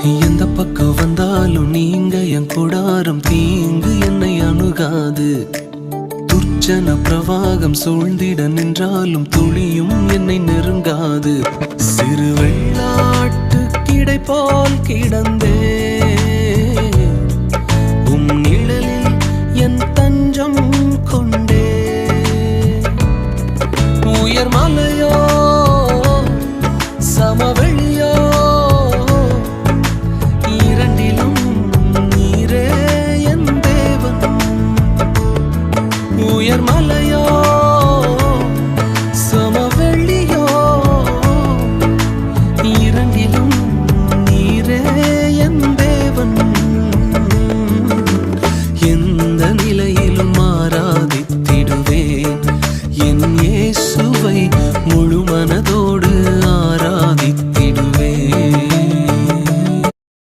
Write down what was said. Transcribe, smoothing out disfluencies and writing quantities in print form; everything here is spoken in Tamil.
எந்த பக்கம் வந்தாலும் நீங்க என் கூடாரம் தீங்கு என்னை அணுகாது. துர்ச்சன பிரவாகம் சூழ்ந்திட நின்றாலும் துளியும் என்னை நெருங்காது. சிறு வெள்ளாட்டு கிடை போல் கிடந்தே